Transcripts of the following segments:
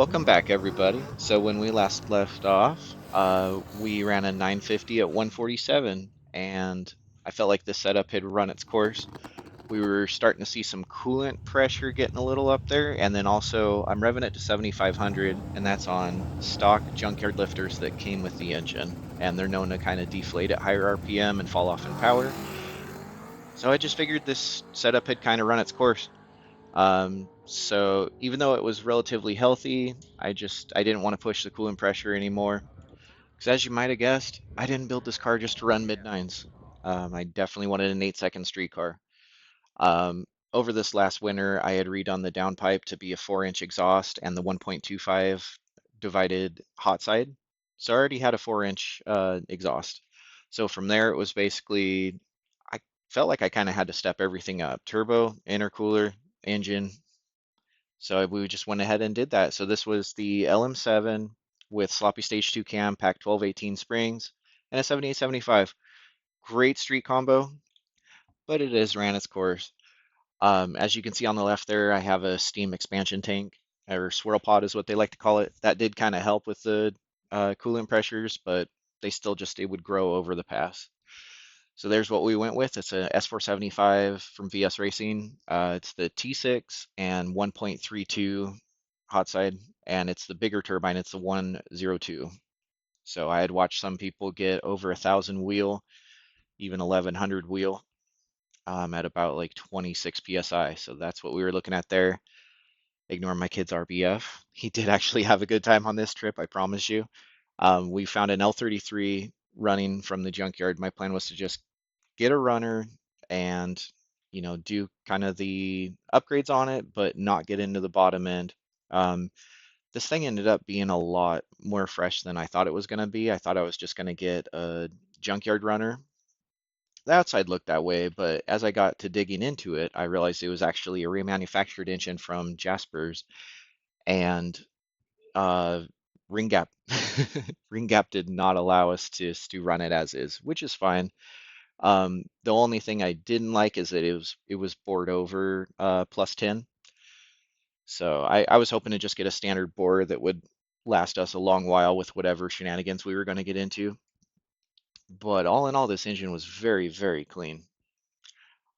Welcome back, everybody. So when we last left off, we ran a 950 at 147, and I felt like the setup had run its course. We were starting to see some coolant pressure getting a little up there, and then also I'm revving it to 7,500, and that's on stock junkyard lifters that came with the engine, and they're known to kind of deflate at higher RPM and fall off in power. So I just figured this setup had kind of run its course. So even though it was relatively healthy, I didn't want to push the coolant pressure anymore. Because as you might have guessed, I didn't build this car just to run mid nines. I definitely wanted an 8 second street car. Um, Over this last winter, I had redone the downpipe to be a 4 inch exhaust and the 1.25 divided hot side. So I already had a 4 inch exhaust. So from there, it was basically, I felt like I kind of had to step everything up: turbo, intercooler, engine. So we just went ahead and did that. So this was the LM7 with sloppy stage 2 cam, pack 1218 springs, and a 7875. Great street combo, but it is ran its course. As you can see on the left there, I have a steam expansion tank, or swirl pod is what they like to call it. That did kind of help with the coolant pressures, but it would grow over the pass. So there's what we went with. It's a S475 from VS Racing. It's the T6 and 1.32 hot side, and it's the bigger turbine. It's the 102. So I had watched some people get over 1,000 wheel, even 1,100 wheel, at about like 26 psi. So that's what we were looking at there. Ignore my kid's RBF. He did actually have a good time on this trip, I promise you. We found an L33 running from the junkyard. My plan was to just get a runner and do kind of the upgrades on it, but not get into the bottom end. Um, this thing ended up being a lot more fresh than I thought it was going to be. I thought I was just going to get a junkyard runner. The outside looked that way, but as I got to digging into it, I realized it was actually a remanufactured engine from Jasper's, and uh, ring gap ring gap did not allow us to run it as is, which is fine. The only thing I didn't like is that it was bored over plus 10. So I was hoping to just get a standard bore that would last us a long while with whatever shenanigans we were going to get into. But all in all, this engine was very, very clean.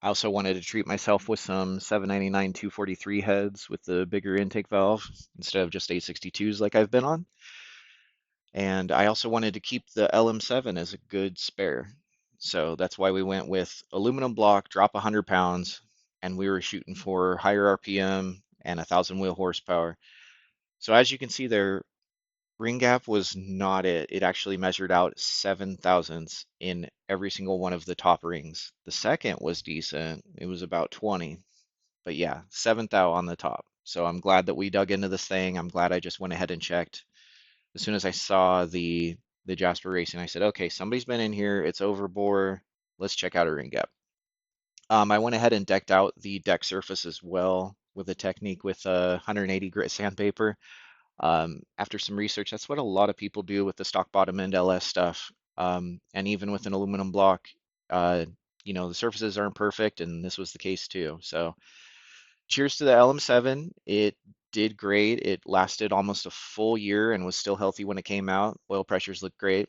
I also wanted to treat myself with some 799 243 heads with the bigger intake valve instead of just 862s like I've been on. And I also wanted to keep the LM7 as a good spare. So that's why we went with aluminum block, drop 100 pounds, and we were shooting for higher RPM and 1,000 wheel horsepower. So as you can see there, ring gap was not it. It actually measured out 7 thousandths in every single one of the top rings. The second was decent. It was about 20. But yeah, 7 thou on the top. So I'm glad that we dug into this thing. I'm glad I just went ahead and checked. As soon as I saw the Jasper Racing, I said, okay, somebody's been in here. It's overbore. Let's check out a ring gap. I went ahead and decked out the deck surface as well with a technique with 180 grit sandpaper. After some research, that's what a lot of people do with the stock bottom end LS stuff. And even with an aluminum block, uh, the surfaces aren't perfect, and this was the case too. So cheers to the LM7. It did great. It lasted almost a full year and was still healthy when it came out. Oil pressures looked great.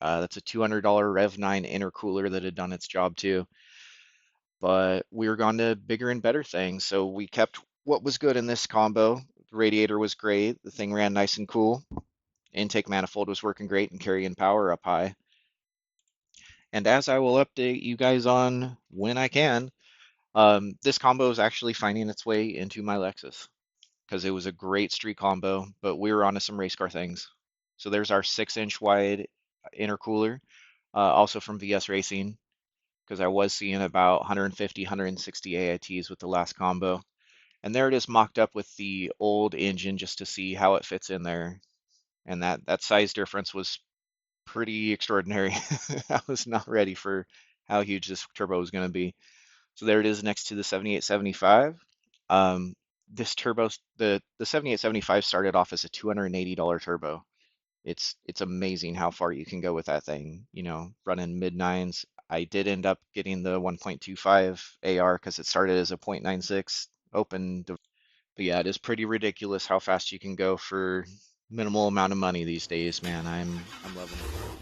That's a $200 Rev 9 intercooler that had done its job too. But we were gone to bigger and better things. So we kept what was good in this combo. The radiator was great. The thing ran nice and cool. Intake manifold was working great and carrying power up high. And as I will update you guys on when I can, this combo is actually finding its way into my Lexus, because it was a great street combo, but we were onto some race car things. So there's our 6 inch wide intercooler, also from VS Racing, because I was seeing about 150, 160 AITs with the last combo. And there it is mocked up with the old engine just to see how it fits in there. And that size difference was pretty extraordinary. I was not ready for how huge this turbo was going to be. So there it is next to the 7875. Um, this turbo, the 7875 started off as a $280 turbo. It's amazing how far you can go with that thing, running mid nines. I did end up getting the 1.25 AR because it started as a .96 open. But yeah, it is pretty ridiculous how fast you can go for minimal amount of money these days, man. I'm loving it.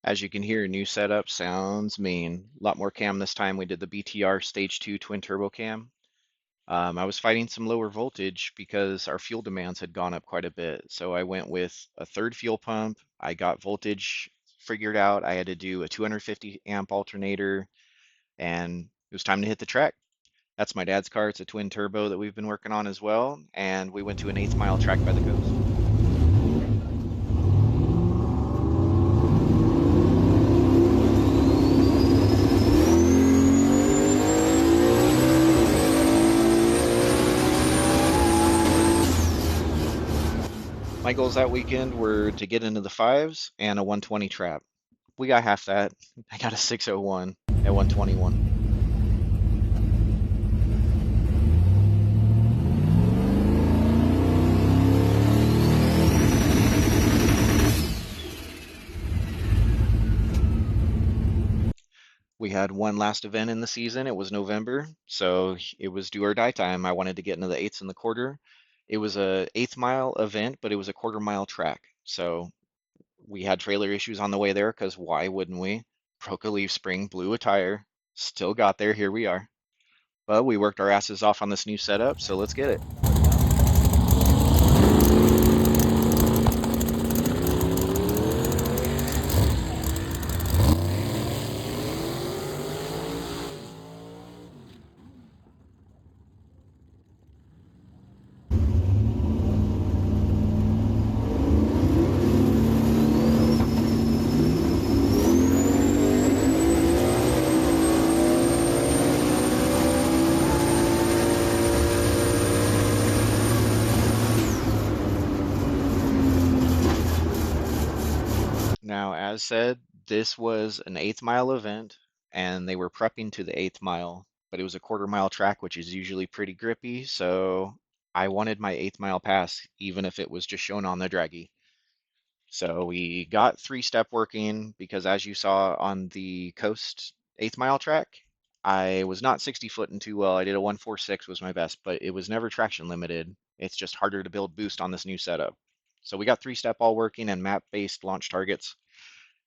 As you can hear, new setup sounds mean. A lot more cam this time. We did the BTR Stage 2 twin turbo cam. I was fighting some lower voltage because our fuel demands had gone up quite a bit. So I went with a third fuel pump. I got voltage figured out. I had to do a 250 amp alternator, and it was time to hit the track. That's my dad's car. It's a twin turbo that we've been working on as well. And we went to an 8th mile track by the coast. My goals that weekend were to get into the fives and a 120 trap. We got half that. I got a 601 at 121. We had one last event in the season. It was November, so it was do or die time. I wanted to get into the eights and the quarter. It was a 8th mile event, but it was a quarter-mile track. So we had trailer issues on the way there because why wouldn't we? Broke a leaf spring, blew a tire, still got there. Here we are. But we worked our asses off on this new setup, so let's get it. Now, as said, this was an 8th mile event, and they were prepping to the 8th mile, but it was a quarter-mile track, which is usually pretty grippy. So I wanted my 8th mile pass, even if it was just shown on the draggy. So we got three-step working because, as you saw on the coast 8th mile track, I was not 60 footing too well. I did a 146 was my best, but it was never traction limited. It's just harder to build boost on this new setup. So we got three-step all working and map-based launch targets.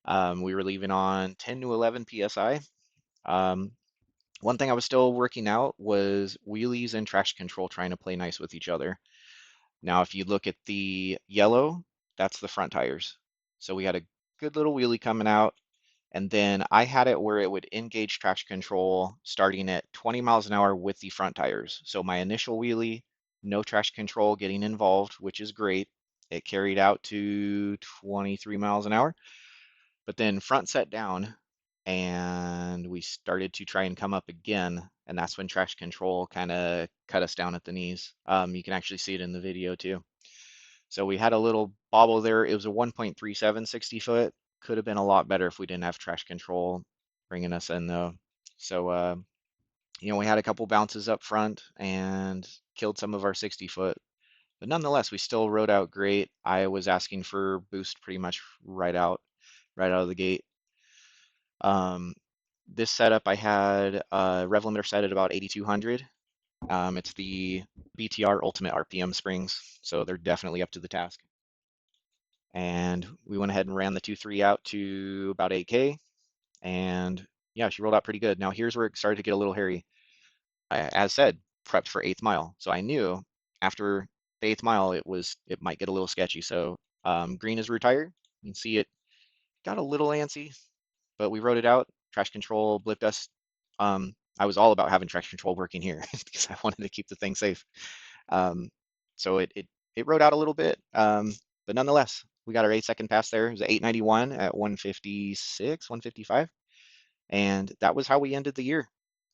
We were leaving on 10 to 11 psi. Um, One thing I was still working out was wheelies and traction control trying to play nice with each other. Now, if you look at the yellow, that's the front tires. So we had a good little wheelie coming out, and then I had it where it would engage traction control starting at 20 miles an hour with the front tires. So my initial wheelie, no traction control getting involved, which is great. It carried out to 23 miles an hour. But then front set down, and we started to try and come up again, and that's when traction control kind of cut us down at the knees. You can actually see it in the video too. So we had a little bobble there. It was a 1.37 60 foot. Could have been a lot better if we didn't have traction control bringing us in though. So we had a couple bounces up front and killed some of our 60 foot. But nonetheless, we still rode out great. I was asking for boost pretty much right out of the gate. Um, this setup I had rev limiter set at about 8,200. It's the BTR Ultimate RPM springs, so they're definitely up to the task. And we went ahead and ran the 2.3 out to about 8K, and yeah, she rolled out pretty good. Now here's where it started to get a little hairy. As said, prepped for 8th mile, so I knew after the 8th mile it might get a little sketchy. So green is retired. You can see it got a little antsy, but we wrote it out. Traction control blipped us. I was all about having traction control working here because I wanted to keep the thing safe. Um, so it it rode out a little bit, but nonetheless, we got our 8 second pass there. It was 891 at 156, 155, and that was how we ended the year.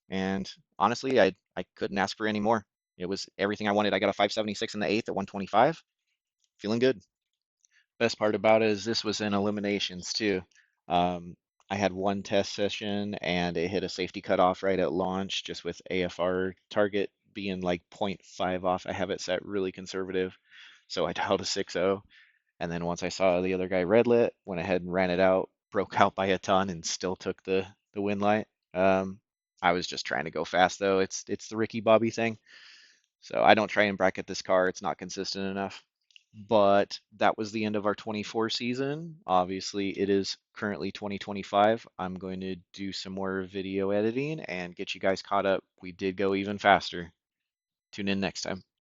And honestly, I couldn't ask for any more. It was everything I wanted. I got a 576 in the eighth at 125. Feeling good. Best part about it is this was in eliminations too. Um, I had one test session and it hit a safety cutoff right at launch, just with AFR target being like zero point 0.5 off. I have it set really conservative. So I dialed a 6.0. And then once I saw the other guy red lit, went ahead and ran it out, broke out by a ton and still took the win light. I was just trying to go fast though. It's the Ricky Bobby thing. So I don't try and bracket this car. It's not consistent enough. But that was the end of our 24 season. Obviously, it is currently 2025. I'm going to do some more video editing and get you guys caught up. We did go even faster. Tune in next time.